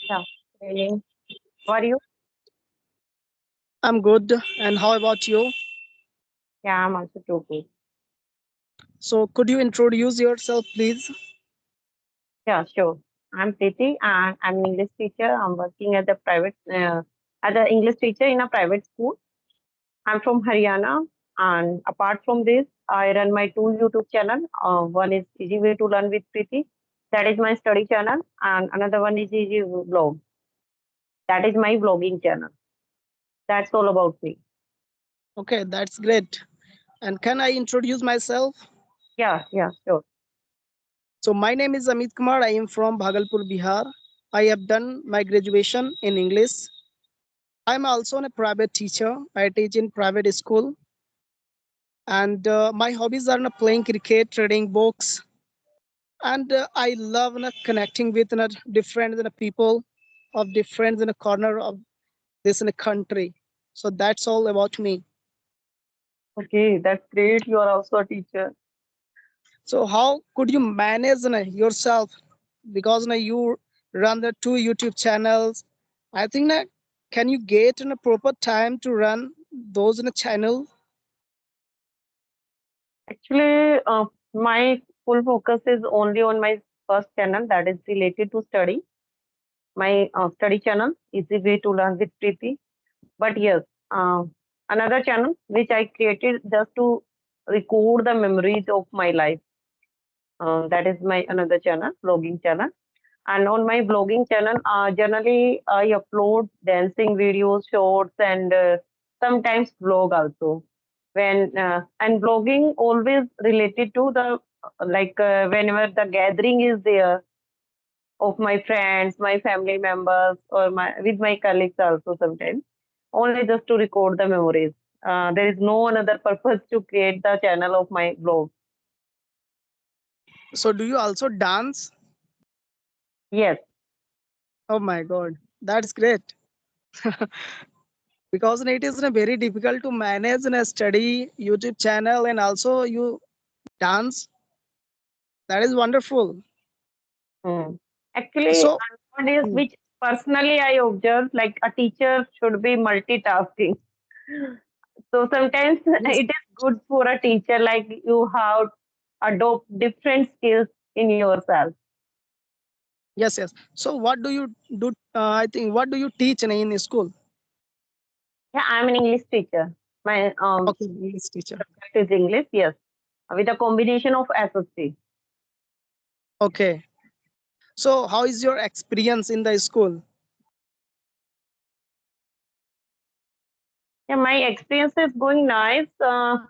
Yeah, really. How are you? I'm good. And how about you? Yeah, I'm also too good. So, could you introduce yourself, please? Yeah, sure. I'm Preeti and I'm an English teacher. I'm working as an English teacher in a private school. I'm from Haryana, and apart from this, I run my two YouTube channel. One is Easy Way to Learn with Preeti. That is my study channel, and another one is Easy Vlog. That is my vlogging channel. That's all about me. Okay, that's great. And can I introduce myself? Yeah, yeah, sure. So, my name is Amit Kumar. I am from Bhagalpur, Bihar. I have done my graduation in English. I'm also a private teacher. I teach in private school. And my hobbies are playing cricket, reading books, and I love connecting with different people of different corner of this country. So that's all about me. Okay, that's great. You are also a teacher. So how could you manage yourself, because you run the two YouTube channels? I think that can you get in a proper time to run those in a channel? Actually, my full focus is only on my first channel that is related to study. My study channel, Easy Way to Learn with Preeti. But yes, uh, another channel which I created just to record the memories of my life. That is my another channel, vlogging channel. And on my vlogging channel, generally I upload dancing videos, shorts, and sometimes vlog also. When and vlogging always related to the whenever the gathering is there of my friends, my family members, or my with my colleagues also sometimes. Only just to record the memories. There is no another purpose to create the channel of my vlog. So do you also dance? Yes. Oh my god, that's great. Because it is very difficult to manage in a study YouTube channel and also you dance. That is wonderful. Hmm. Actually, So nowadays, mm, which personally I observe, like a teacher should be multitasking. So sometimes yes, it is good for a teacher, like you have adopt different skills in yourself. yes, yes. So what do you do? I think what do you teach in school? Yeah, I'm an English teacher. My Okay, English teacher. subject is English, yes, with a combination of SSC. Okay. So how is your experience in the school? Yeah, my experience is going nice.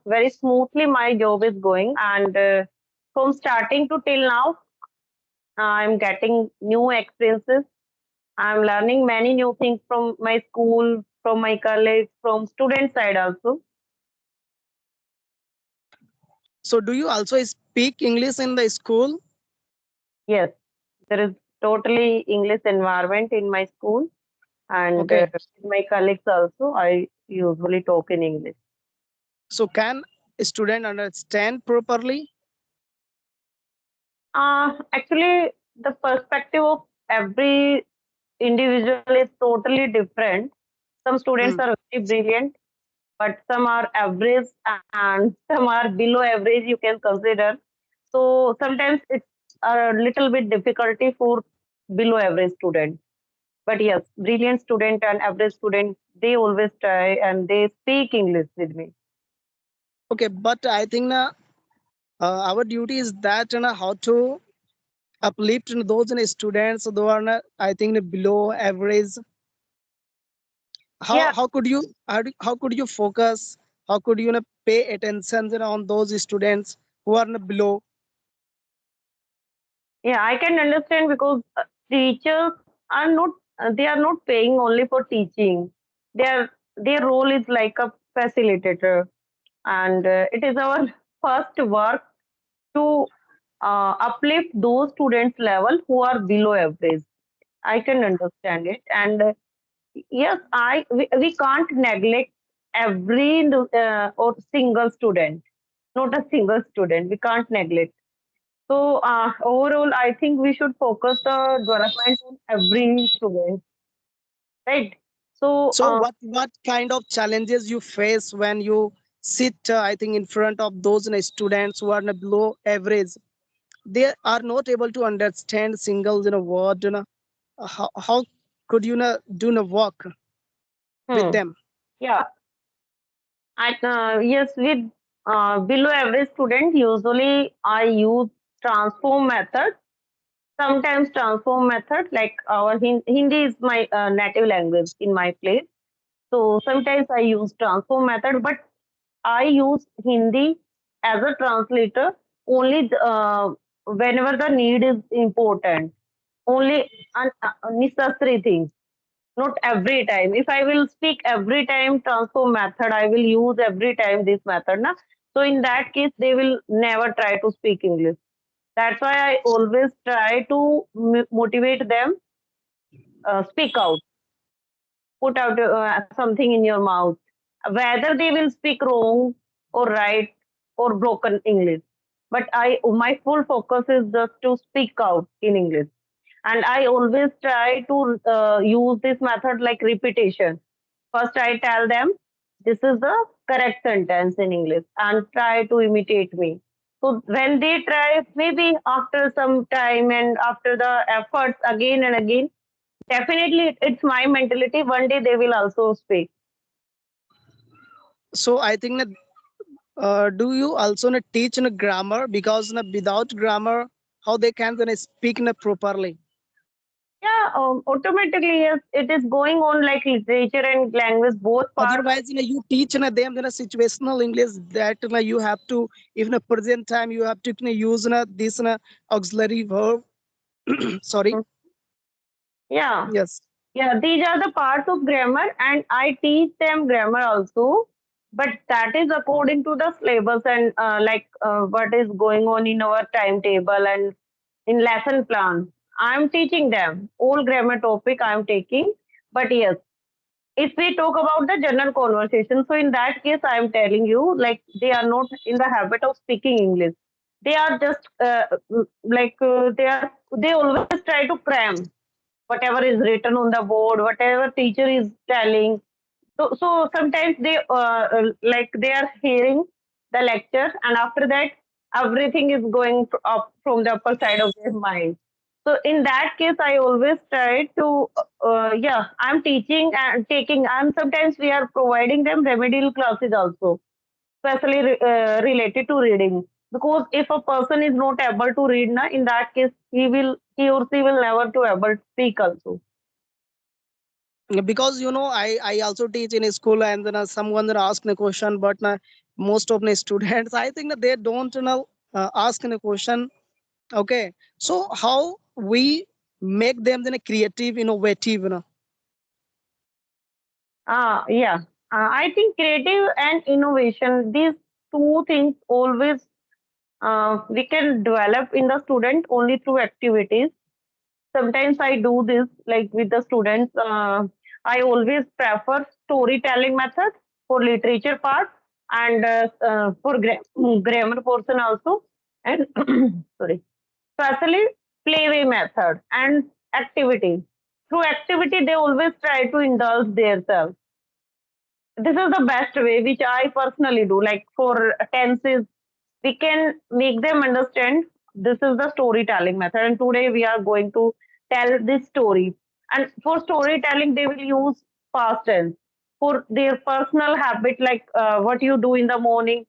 Very smoothly, my job is going, and from starting to till now, I'm getting new experiences. I'm learning many new things from my school, from my colleagues, from student side also. So do you also speak English in the school? Yes, there is totally English environment in my school, and Okay. with my colleagues also. I usually talk in English. So can a student understand properly? Actually, the perspective of every individual is totally different. Some students Hmm. are very brilliant, but some are average and some are below average, you can consider. So sometimes it's a little bit difficulty for below average student. But yes, brilliant student and average student, they always try and they speak English with me. Okay, but I think our duty is that how to uplift those students who are I think below average. Yeah, How could you how could you focus? How could you pay attention on those students who are below? yeah, I can understand because teachers are not they are not paying only for teaching. Their role is like a facilitator, and it is our first work to uplift those students level who are below average. I can understand it, and yes, we can't neglect every or single student, not a single student. We can't neglect. So overall, I think we should focus the development on every student, right? So So what kind of challenges you face when you sit, I think, in front of those students who are below average? They are not able to understand single word. How could you do work with hmm, them? yeah, yes, with below average student, usually I use transform method. Sometimes transform method, like our Hindi is my native language in my place. So sometimes I use transform method, but I use Hindi as a translator only whenever the need is important. Only necessary things, not every time. If I will speak every time transform method, I will use every time this method. Na? So in that case, they will never try to speak English. That's why I always try to motivate them, speak out, put out something in your mouth, whether they will speak wrong or right or broken English. But my full focus is just to speak out in English. And I always try to use this method like repetition. First, I tell them this is the correct sentence in English and try to imitate me. So when they try, maybe after some time and after the efforts again and again, definitely it's my mentality. One day they will also speak. So I think that do you also teach grammar, because without grammar, how they can speak properly? Yeah, automatically, yes, it is going on like literature and language, both parts. Otherwise, you teach them situational English, that you have to, even a present time, you have to use this auxiliary verb. Sorry. Mm. Yeah, Yes. yeah, these are the parts of grammar, and I teach them grammar also. But that is according to the syllabus and what is going on in our timetable and in lesson plan. I'm teaching them all grammar topic I'm taking. But yes, if we talk about the general conversation, so in that case, I am telling you, like they are not in the habit of speaking English. They are just they always try to cram whatever is written on the board, whatever teacher is telling. So sometimes they are hearing the lecture, and after that, everything is going up from the upper side of their mind. So in that case, I always try to, yeah, I'm teaching and taking. I'm sometimes we are providing them remedial classes also, especially related to reading. Because if a person is not able to read, na, in that case, he or she will never to able to speak also. Because I also teach in a school, and then someone that ask a question, but most of the students, I think that they don't ask a question. Okay, so how we make them then a creative, innovative, Yeah. I think creative and innovation, these two things always we can develop in the student only through activities. Sometimes I do this like with the students. I always prefer storytelling method for literature part and for grammar portion also. And sorry, especially playway method and activity. Through activity, they always try to indulge themselves. This is the best way which I personally do. Like for tenses, we can make them understand this is the storytelling method, and today we are going to tell this story. And for storytelling, they will use past tense. For their personal habit, like what you do in the morning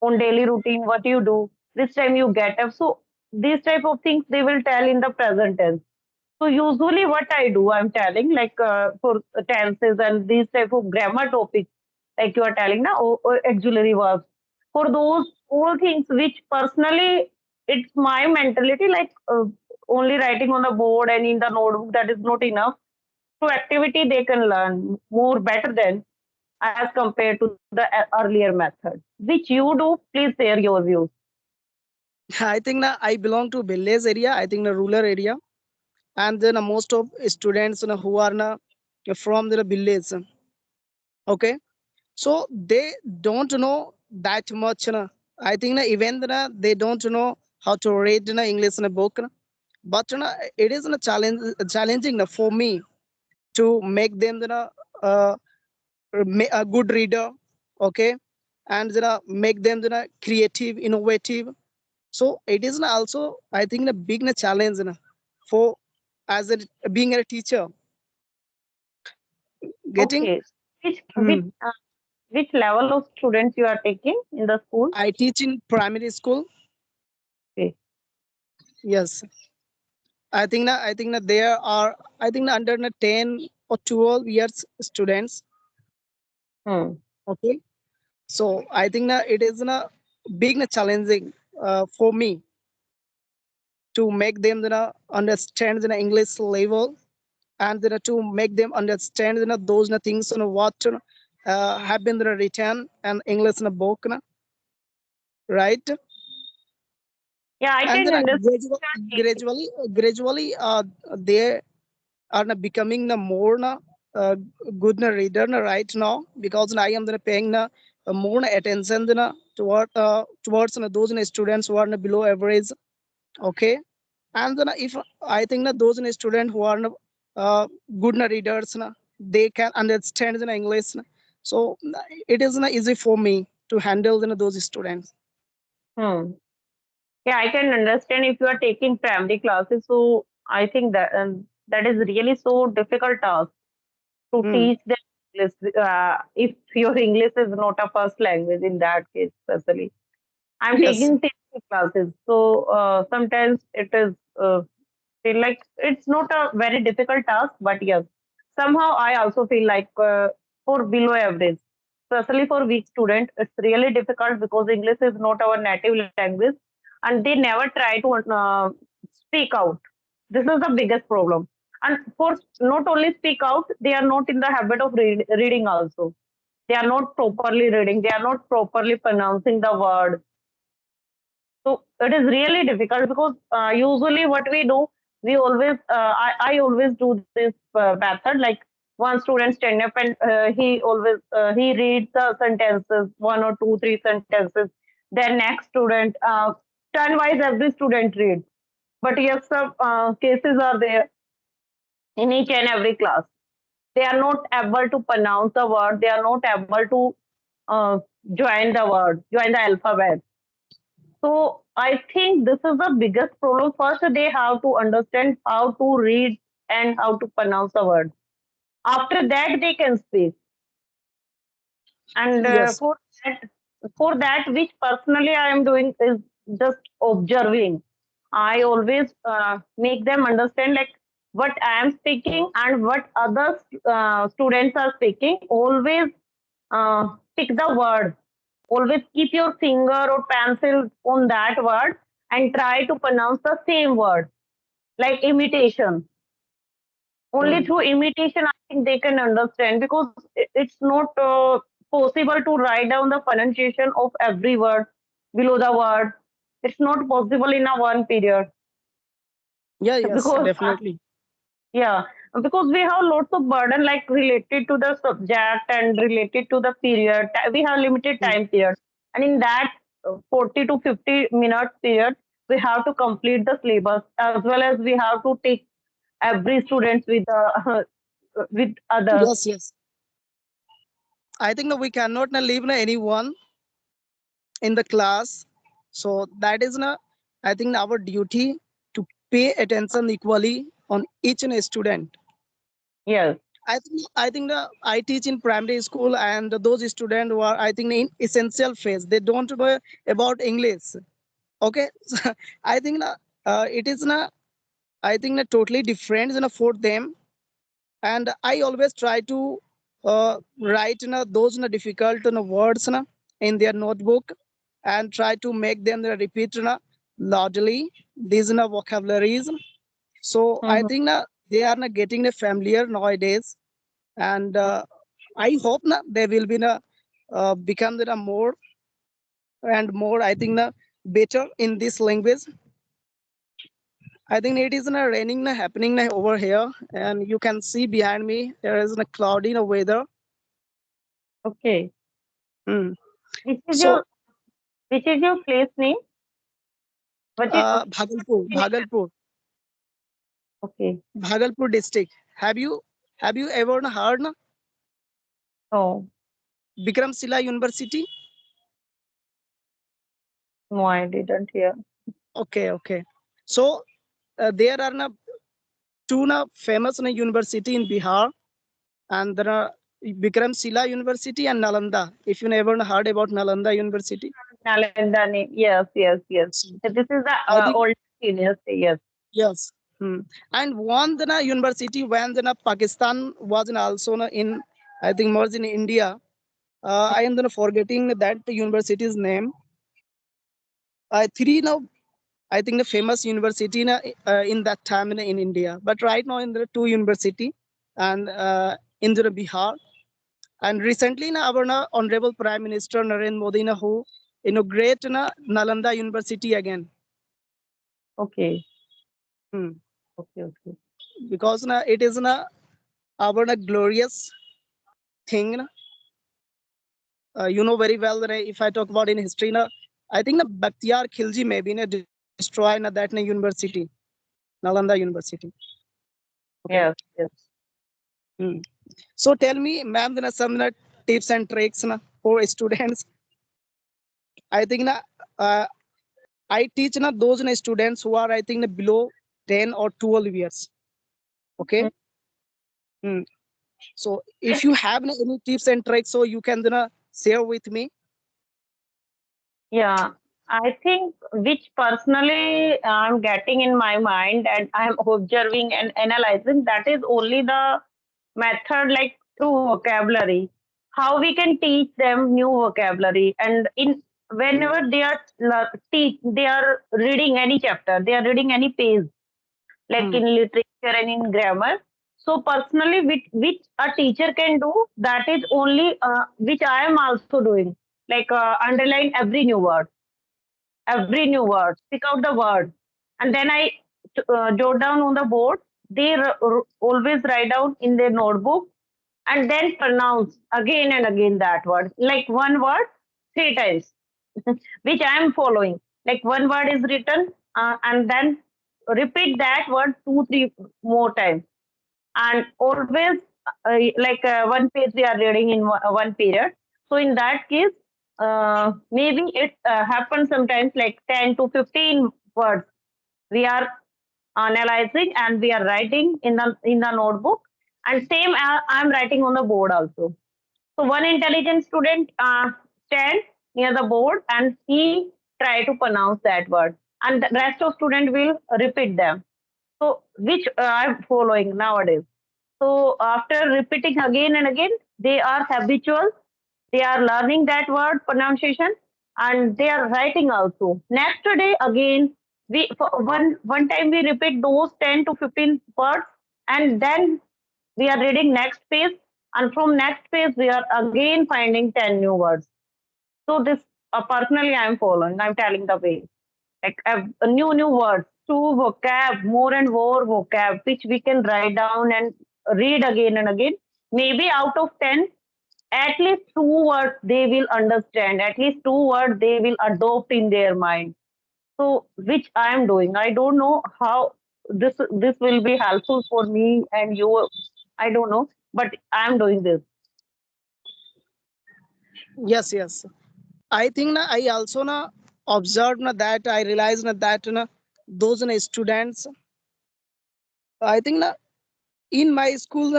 on daily routine, what you do this time you get up. So these type of things they will tell in the present tense. So usually what I do, I'm telling like for tenses and these type of grammar topics, like you are telling now, or auxiliary verbs. For those all things which personally, it's my mentality like only writing on the board and in the notebook, that is not enough. Through activity, they can learn more better than as compared to the earlier method. Which you do, please share your views. I think that I belong to village area, I think the rural area, and then most of students who are from the village. Okay, so they don't know that much, I think even they don't know how to read English in a book. But it is challenging for me to make them uh, a good reader, okay, and make them creative, innovative. So it is also, I think, a big challenge for as being a teacher. Getting Okay. Which which hmm, uh, which level of students you are taking in the school? I teach in primary school. Okay. Yes, I think that there are, I think under 10 or 12 years students. Hmm. Okay, so I think that it is big challenging for me to make them understand the English level, and to make them understand those things what have been written and English in a book, right? Yeah, I And can then understand gradually, you are taking. gradually, gradually, they are becoming more good reader right now, because I am paying more attention towards those students who are below average. Okay, and then if I think that those students who are good readers, they can understand English. So it is easy for me to handle those students. Hmm. Yeah, I can understand if you are taking primary classes. So I think that that is really so difficult task to Hmm. teach them English. If your English is not a first language, in that case, especially. I'm Yes. taking theory classes, so sometimes it is feel like it's not a very difficult task, but yes, somehow I also feel like for below average, especially for weak student, it's really difficult because English is not our native language, and they never try to speak out. This is the biggest problem, and for not only speak out, they are not in the habit of reading also. They are not properly reading. They are not properly pronouncing the word, so it is really difficult because usually what we do, we always, I always do this method. Like one student stand up and he reads the sentences, one or two, three sentences. Then next student, turn wise, every student reads. But yes, some cases are there in each and every class. They are not able to pronounce the word. They are not able to uh, join the word, join the alphabet. So I think this is the biggest problem. First, they have to understand how to read and how to pronounce the word. After that, they can speak. And Yes. for that, which personally I am doing is just observing. I always make them understand like what I am speaking and what other students are speaking. Always pick the word. Always keep your finger or pencil on that word and try to pronounce the same word, like imitation. Only Hmm. through imitation, I think they can understand because it's not possible to write down the pronunciation of every word below the word. It's not possible in a one period Yeah, yes, because definitely. yeah, because we have lots of burden like related to the subject and related to the period. We have limited Hmm. time period, and in that 40 to 50 minutes period, we have to complete the syllabus as well as we have to take every student with with others. Yes, yes. I think that we cannot leave anyone in the class. So that is I think our duty to pay attention equally on each and a student. Yes. I think that I teach in primary school, and those students who are, I think, in essential phase, they don't know about English. Okay, so I think it is I think totally different for them. And I always try to write those difficult words in their notebook, and try to make them repeat loudly these vocabularies. So I Mhm. think they are getting familiar nowadays, and I hope they will be become more and more, I think better in this language. I think it is raining happening over here, and you can see behind me there is a cloudy weather. Okay. Mm. Which is So your which is your place name? What is Bhagalpur okay? Bhagalpur district. Have you ever heard na Oh, Bikram Sila University? no, I didn't hear. Okay. So there are na two na famous na university in Bihar, and there are Bikram Sila University and Nalanda. If you never heard about Nalanda University, Nalanda, yes, yes, yes. so So this is the I think old university. Yes. yes. And one the na university when the na Pakistan was na also na in, I think, merged in India. I am then forgetting that university's name. Three now, I think the famous university in that time in India. But right now in the two university and in the Bihar. And recently our Honorable Prime Minister Narendra Modi who inaugurate Nalanda University again. Okay. Hmm. Okay. Because it is our glorious thing. You know very well that if I talk about in history, I think Bakhtiyar Khilji maybe destroy that university, Nalanda University. Okay. Yes. Hmm. So tell me, ma'am, some tips and tricks for students. I think uh, I teach those students who are I think below 10 or 12 years. Okay. Mm. Hmm. So if you have any tips and tricks, so you can share with me. Yeah. I think which personally I'm getting in my mind and I'm observing and analyzing, that is only the method like through vocabulary. How we can teach them new vocabulary, and in whenever they are they are reading any chapter, they are reading any page, like Hmm. in literature and in grammar. So personally, which a teacher can do, that is only which I am also doing. Like underline every new word, pick out the word, and then I jot down on the board. They always write down in their notebook, and then pronounce again and again that word, like one word 3 times, which I am following. Like one word is written, and then repeat that word 2, 3 more times, and always like one page we are reading in one period. So in that case, maybe it happens sometimes like 10 to 15 words we are analyzing and we are writing in the notebook, and same I'm writing on the board also. So one intelligent student stands near the board and he try to pronounce that word, and the rest of student will repeat them. So which I'm following nowadays. So after repeating again and again, they are habitual. They are learning that word pronunciation, and they are writing also. Next day again, we for one time we repeat those 10 to 15 words, and then we are reading next page, and from next page we are again finding 10 new words. So this personally I am following. I'm telling the way, like new words, to vocab, more and more vocab, which we can write down and read again and again. Maybe out of 10, at least 2 words they will understand. At least 2 words they will adopt in their mind. So which I am doing. I don't know how this will be helpful for me and you. I don't know, but I am doing this. Yes. I think I also observed that I realized that those students. I think in my school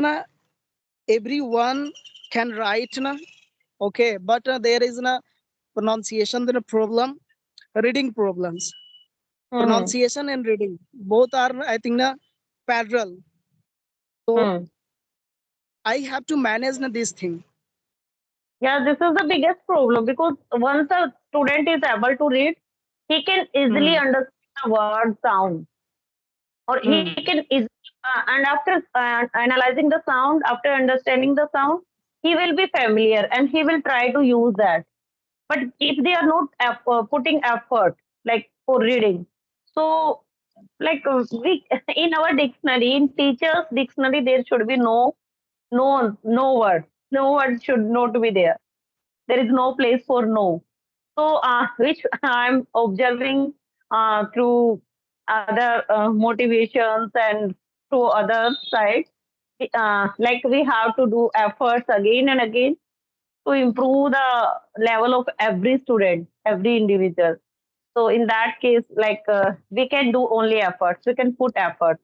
everyone can write okay, but there is pronunciation problem, reading problems, Hmm. pronunciation and reading both are I think parallel. So Hmm. I have to manage this thing. Yeah, this is the biggest problem, because once a student is able to read, he can easily Hmm. understand the word sound, or he Hmm. can and after analyzing the sound, after understanding the sound, he will be familiar and he will try to use that. But if they are not putting effort, like for reading, so like we in our dictionary, in teachers' dictionary, there should be no word. No word should not be there. There is no place for no. So which I'm observing through other motivations and through other sides. Like we have to do efforts again and again to improve the level of every student, every individual. So in that case, like we can do only efforts. We can put efforts.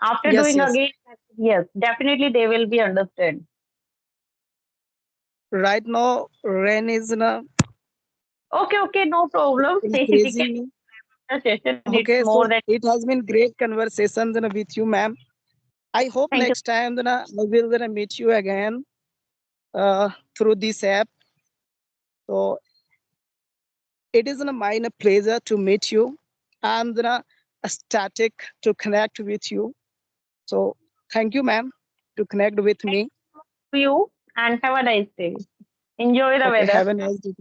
After Yes, doing yes. again, yes, definitely they will be understood. Right now, rain is Okay, okay, no problem. We can increasing me. the session. It's Okay, more so than it has been great conversation with you, ma'am. I hope thank you. next time I will meet you again through this app. So it is mine a pleasure to meet you. I'm ecstatic to connect with you. So thank you, ma'am, to connect with Thank me. you and have a nice day. Enjoy the Okay, weather. have a nice day.